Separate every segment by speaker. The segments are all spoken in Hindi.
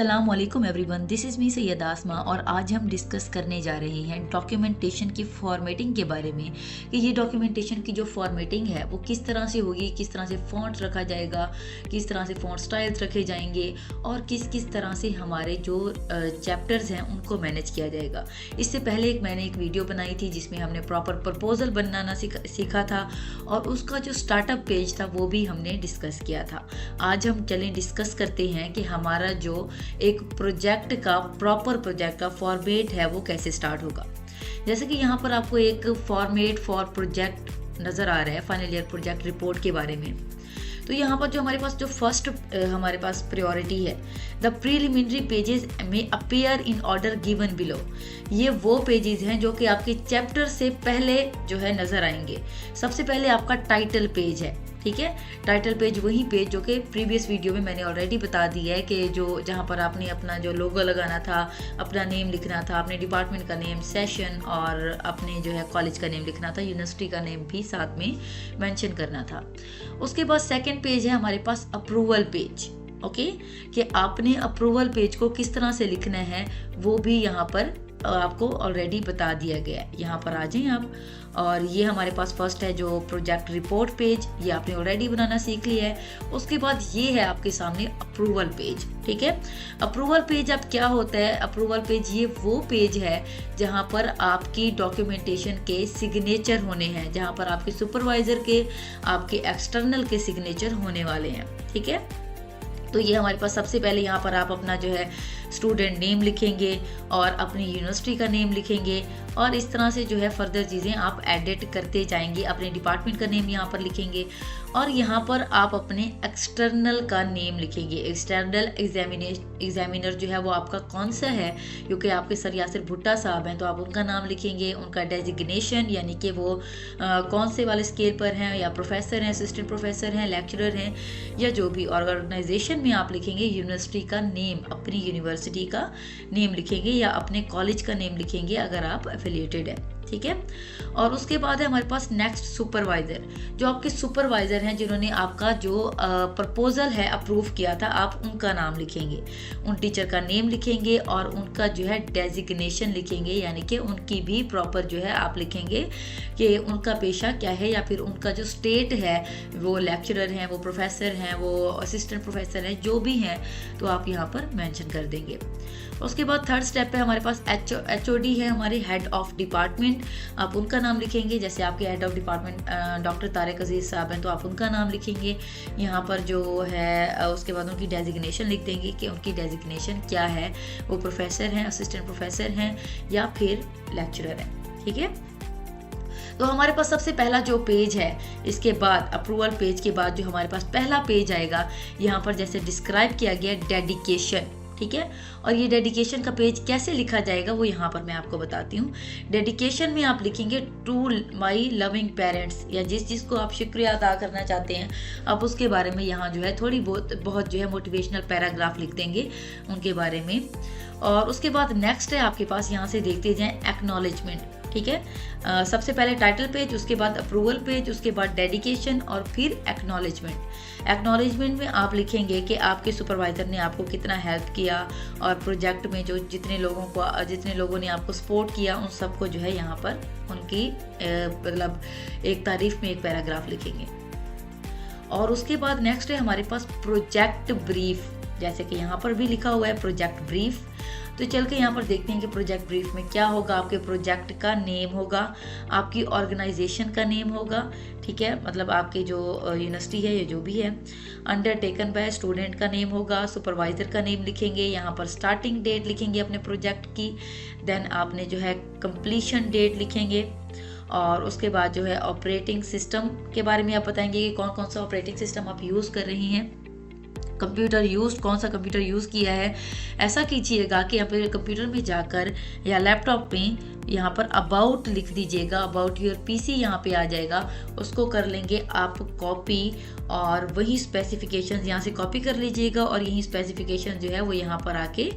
Speaker 1: अस्सलाम वालेकुम everyone, this is me Syed Asma और आज हम डिस्कस करने जा रहे हैं डॉक्यूमेंटेशन की फॉर्मेटिंग के बारे में कि ये डॉक्यूमेंटेशन की जो फॉर्मेटिंग है वो किस तरह से होगी, किस तरह से फ़ॉन्ट रखा जाएगा, किस तरह से फ़ॉन्ट स्टाइल्स रखे जाएंगे और किस किस तरह से हमारे जो चैप्टर्स हैं उनको मैनेज किया जाएगा। इससे पहले मैंने एक वीडियो बनाई थी जिसमें हमने प्रॉपर प्रपोजल बनाना सीखा था और उसका जो स्टार्टअप पेज था वो भी हमने डिस्कस किया था। आज हम चलें डिस्कस करते हैं कि हमारा जो एक प्रोजेक्ट का प्रॉपर प्रोजेक्ट का फॉर्मेट है वो कैसे स्टार्ट होगा। जैसे कि यहाँ पर आपको एक फॉर्मेट फॉर प्रोजेक्ट नज़र आ रहा है फाइनल ईयर प्रोजेक्ट रिपोर्ट के बारे में। तो यहाँ पर जो हमारे पास जो फर्स्ट हमारे पास प्रायोरिटी है, द प्रीलिमिनरी पेजेस में appear in order given below. ये वो पेजेस हैं जो कि आपके चैप्टर से पहले जो है नज़र आएंगे। सबसे पहले आपका टाइटल पेज है, ठीक है। टाइटल पेज वही पेज जो कि प्रीवियस वीडियो में मैंने ऑलरेडी बता दिया है कि जो जहाँ पर आपने अपना जो लोगो लगाना था, अपना नेम लिखना था, अपने डिपार्टमेंट का नेम, सेशन और अपने जो है कॉलेज का नेम लिखना था, यूनिवर्सिटी का नेम भी साथ में मेंशन करना था। उसके बाद सेकंड पेज है हमारे पास अप्रूवल पेज, ओके, कि आपने अप्रूवल पेज को किस तरह से लिखना है वो भी यहाँ पर आपको ऑलरेडी बता दिया गया है। यहाँ पर आ जाएं आप। और ये हमारे पास फर्स्ट है जो प्रोजेक्ट रिपोर्ट पेज, ये आपने ऑलरेडी बनाना सीख लिया है। उसके बाद ये है आपके सामने अप्रूवल पेज, ठीक है। अप्रूवल पेज अब क्या होता है? अप्रूवल पेज ये वो पेज है जहाँ पर आपकी डॉक्यूमेंटेशन के सिग्नेचर होने हैं, जहाँ पर आपके सुपरवाइजर के, आपके एक्सटर्नल के सिग्नेचर होने वाले हैं, ठीक है। तो ये हमारे पास सबसे पहले यहाँ पर आप अपना जो है स्टूडेंट नेम लिखेंगे और अपनी यूनिवर्सिटी का नेम लिखेंगे और इस तरह से जो है फर्दर चीज़ें आप एडिट करते जाएंगे। अपने डिपार्टमेंट का नेम यहाँ पर लिखेंगे और यहाँ पर आप अपने एक्सटर्नल का नेम लिखेंगे। एक्सटर्नल एग्जामिनर जो है वो आपका कौन सा है, क्योंकि आपके सर यासिर भुट्टा साहब हैं तो आप उनका नाम लिखेंगे, उनका डेजिग्नेशन यानी कि वो कौन से वाले स्केल पर हैं, या प्रोफेसर हैं, असिस्टेंट प्रोफेसर हैं, लेक्चरर हैं, या जो भी। ऑर्गेनाइजेशन में आप लिखेंगे यूनिवर्सिटी का नेम, अपनी यूनिवर्सिटी का नेम लिखेंगे या अपने कॉलेज का नेम लिखेंगे अगर आप एफिलिएटेड है, ठीक है। और उसके बाद है हमारे पास नेक्स्ट सुपरवाइजर, जो आपके सुपरवाइजर हैं जिन्होंने आपका जो प्रपोजल है अप्रूव किया था, आप उनका नाम लिखेंगे, उन टीचर का नेम लिखेंगे और उनका जो है डेजिग्नेशन लिखेंगे, यानी कि उनकी भी प्रॉपर जो है आप लिखेंगे कि उनका पेशा क्या है या फिर उनका जो स्टेट है, वो लेक्चरर हैं, वो प्रोफेसर हैं, वो असिस्टेंट प्रोफेसर हैं, जो भी हैं तो आप यहाँ पर मेंशन कर देंगे। उसके बाद थर्ड स्टेप पे हमारे पास HOD है, हमारे हेड ऑफ डिपार्टमेंट, आप उनका नाम लिखेंगे। जैसे आपके head of department doctor Tariq Aziz साहब हैं तो आप उनका नाम लिखेंगे यहाँ पर जो है। उसके बाद उनकी डेजिग्नेशन लिख देंगे कि उनकी डेजिग्नेशन क्या है, वो प्रोफेसर हैं, असिस्टेंट प्रोफेसर हैं या फिर लेक्चरर हैं, ठीक है। तो हमारे पास सबसे पहला जो पेज है, इसके बाद अप्रूवल पेज के बाद जो हमारे पास पहला पेज आएगा, यहाँ पर जैसे डिस्क्राइब किया गया डेडिकेशन, ठीक है। और ये डेडिकेशन का पेज कैसे लिखा जाएगा वो यहाँ पर मैं आपको बताती हूँ। डेडिकेशन में आप लिखेंगे टू माई लविंग पेरेंट्स, या जिस चीज़ को आप शुक्रिया अदा करना चाहते हैं आप उसके बारे में यहाँ जो है थोड़ी बहुत जो है मोटिवेशनल पैराग्राफ लिख देंगे उनके बारे में। और उसके बाद नेक्स्ट है आपके पास, यहाँ से देखते जाएं, एक्नॉलेजमेंट, ठीक है। सबसे पहले टाइटल पेज, उसके बाद अप्रूवल पेज, उसके बाद डेडिकेशन और फिर एक्नॉलेजमेंट। एक्नॉलेजमेंट में आप लिखेंगे कि आपके सुपरवाइजर ने आपको कितना हेल्प किया और प्रोजेक्ट में जो जितने लोगों ने आपको सपोर्ट किया उन सबको जो है यहाँ पर उनकी मतलब एक तारीफ में एक पैराग्राफ लिखेंगे। और उसके बाद नेक्स्ट है हमारे पास प्रोजेक्ट ब्रीफ, जैसे कि यहाँ पर भी लिखा हुआ है प्रोजेक्ट ब्रीफ। तो चल के यहाँ पर देखते हैं कि प्रोजेक्ट ब्रीफ में क्या होगा। आपके प्रोजेक्ट का नेम होगा, आपकी ऑर्गेनाइजेशन का नेम होगा, ठीक है, मतलब आपकी जो यूनिवर्सिटी है या जो भी है, अंडरटेकन बाय स्टूडेंट का नेम होगा, सुपरवाइजर का नेम लिखेंगे, यहाँ पर स्टार्टिंग डेट लिखेंगे अपने प्रोजेक्ट की, देन आपने जो है कंप्लीशन डेट लिखेंगे और उसके बाद जो है ऑपरेटिंग सिस्टम के बारे में आप बताएंगे कि कौन कौन सा ऑपरेटिंग सिस्टम आप यूज़ कर रही हैं, कंप्यूटर यूज, कौन सा कंप्यूटर यूज़ किया है। ऐसा कीजिएगा कि यहाँ पे कंप्यूटर में जाकर या लैपटॉप में यहाँ पर अबाउट लिख दीजिएगा, अबाउट योर पीसी यहाँ पे आ जाएगा, उसको कर लेंगे आप कॉपी और वही स्पेसिफिकेशंस यहाँ से कॉपी कर लीजिएगा और यही स्पेसिफिकेशन जो है वो यहाँ पर आके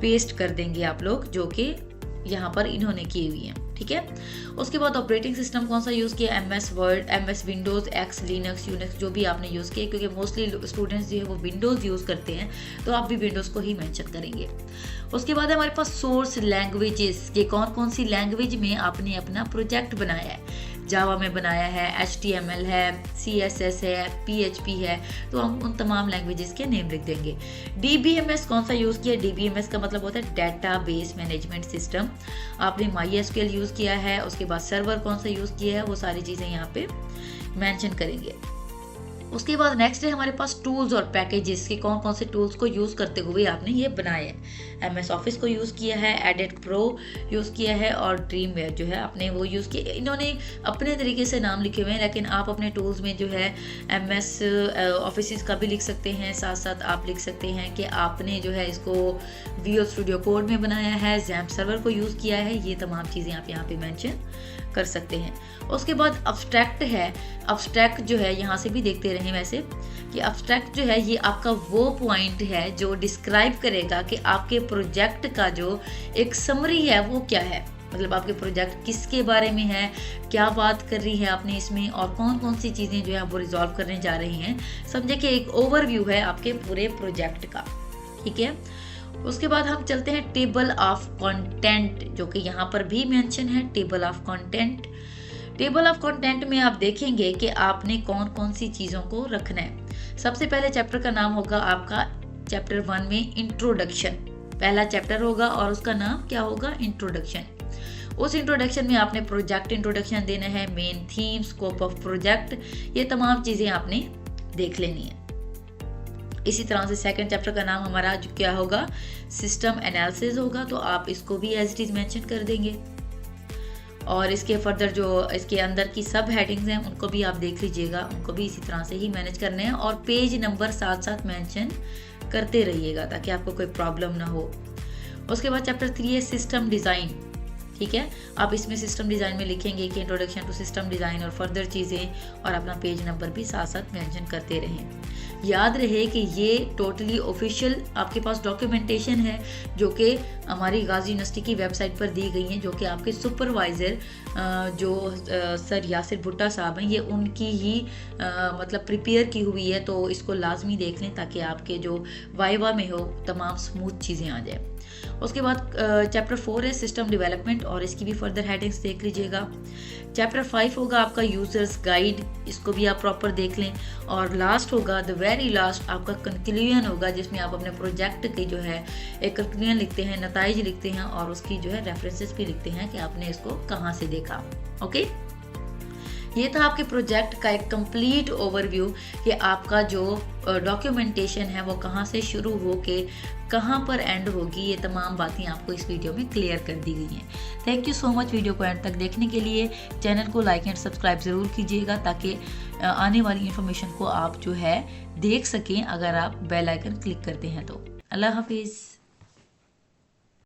Speaker 1: पेस्ट कर देंगे आप लोग, जो कि यहाँ पर इन्होंने की हुई हैं। ठीक है। उसके बाद ऑपरेटिंग सिस्टम कौन सा यूज़ किया, MS word, MS Windows, x, Linux, Unix, जो भी आपने यूज़ किया, क्योंकि मोस्टली स्टूडेंट्स जो है वो विंडोज़ यूज़ करते हैं, तो आप भी विंडोज़ को ही मेंशन करेंगे। उसके बाद हमारे पास सोर्स लैंग्वेजेस, ये कौन कौन सी लैंग्वेज में आपने अपना प्रोजेक्ट बनाया है। जावा में बनाया है, HTML है, CSS है, PHP है, तो हम उन तमाम लैंग्वेजेस के नेम लिख देंगे। DBMS कौन सा यूज़ किया, DBMS का मतलब होता है डेटाबेस मैनेजमेंट सिस्टम। आपने MySQL यूज़ किया है, उसके बाद सर्वर कौन सा यूज़ किया है, वो सारी चीज़ें यहाँ पे मेंशन करेंगे। उसके बाद नेक्स्ट है हमारे पास टूल्स और पैकेजेस के कौन कौन से टूल्स को यूज़ करते हुए आपने ये बनाए हैं। MS ऑफिस को यूज़ किया है, एडिट प्रो यूज़ किया है और ड्रीमवेयर जो है आपने वो यूज़ किया। इन्होंने अपने तरीके से नाम लिखे हुए हैं, लेकिन आप अपने टूल्स में जो है MS ऑफिस का भी लिख सकते हैं, साथ साथ आप लिख सकते हैं कि आपने जो है इसको Visual Studio Code में बनाया है, XAMPP सर्वर को यूज़ किया है। ये तमाम चीज़ें आप यहाँ पे मेंशन कर सकते हैं। उसके बाद अब्स्ट्रैक्ट है, अब्स्ट्रैक्ट जो है यहाँ से भी देखते रहें वैसे कि अब्स्ट्रैक्ट जो है ये आपका वो पॉइंट है जो डिस्क्राइब करेगा कि आपके प्रोजेक्ट का जो एक समरी है वो क्या है, मतलब आपके प्रोजेक्ट किसके बारे में है, क्या बात कर रही है आपने इसमें, और कौन कौन सी चीज़ें जो है वो रिजॉल्व करने जा रही हैं। समझे कि एक ओवरव्यू है आपके पूरे प्रोजेक्ट का, ठीक है। उसके बाद हम चलते हैं टेबल ऑफ कंटेंट, जो कि यहाँ पर भी मेंशन है, table of content. Table of content में आप देखेंगे कि आपने कौन कौन सी चीज़ों को रखना है। सबसे पहले चैप्टर का नाम होगा आपका चैप्टर 1 में इंट्रोडक्शन, पहला चैप्टर होगा और उसका नाम क्या होगा, इंट्रोडक्शन। उस इंट्रोडक्शन में आपने प्रोजेक्ट इंट्रोडक्शन देना है, main theme, scope of project, ये तमाम चीज़ें आपने देख लेनी है। इसी तरह से सेकंड चैप्टर का नाम हमारा जो क्या होगा, सिस्टम एनालिसिस होगा, तो आप इसको भी एज इट इज मेंशन कर देंगे। और इसके फर्दर जो इसके अंदर की सब हेडिंग्स हैं उनको भी आप देख लीजिएगा, उनको भी इसी तरह से ही मैनेज करने हैं और पेज नंबर साथ साथ मेंशन करते रहिएगा ताकि आपको कोई प्रॉब्लम ना हो। उसके बाद चैप्टर 3 है सिस्टम डिज़ाइन, ठीक है। आप इसमें सिस्टम डिज़ाइन में लिखेंगे कि इंट्रोडक्शन टू सिस्टम डिज़ाइन और फर्दर चीज़ें, और अपना पेज नंबर भी साथ साथ मेंशन करते रहें। याद रहे कि ये टोटली ऑफिशियल आपके पास डॉक्यूमेंटेशन है जो कि हमारी गाजी यूनिवर्सिटी की वेबसाइट पर दी गई हैं, जो कि आपके सुपरवाइज़र जो सर यासिर भुट्टा साहब हैं, ये उनकी ही मतलब प्रिपेयर की हुई है, तो इसको लाजमी देख लें ताकि आपके जो वाइवा में हो तमाम स्मूथ चीज़ें आ जाए। उसके बाद चैप्टर 4 है सिस्टम डेवलपमेंट, और इसकी भी फर्दर हेडिंग्स देख लीजिएगा। चैप्टर 5 होगा आपका यूजर्स गाइड, इसको भी आप प्रॉपर देख लें। और लास्ट होगा द वेरी लास्ट आपका कंक्लूजन होगा, जिसमें आप अपने प्रोजेक्ट की जो है एक कंक्लूजन लिखते हैं, नताइज लिखते हैं और उसकी जो है रेफरेंसेस भी लिखते हैं कि आपने इसको कहाँ से देखा। ओके, ये था आपके प्रोजेक्ट का एक कंप्लीट ओवरव्यू कि आपका जो डॉक्यूमेंटेशन है वो कहाँ से शुरू हो के कहाँ पर एंड होगी। ये तमाम बातें आपको इस वीडियो में क्लियर कर दी गई हैं। Thank you so much video को एंड तक देखने के लिए। चैनल को लाइक एंड सब्सक्राइब ज़रूर कीजिएगा ताकि आने वाली इन्फॉर्मेशन को आप जो है देख सकें अगर आप बेल आइकन क्लिक करते हैं तो। अल्लाह हाफिज़।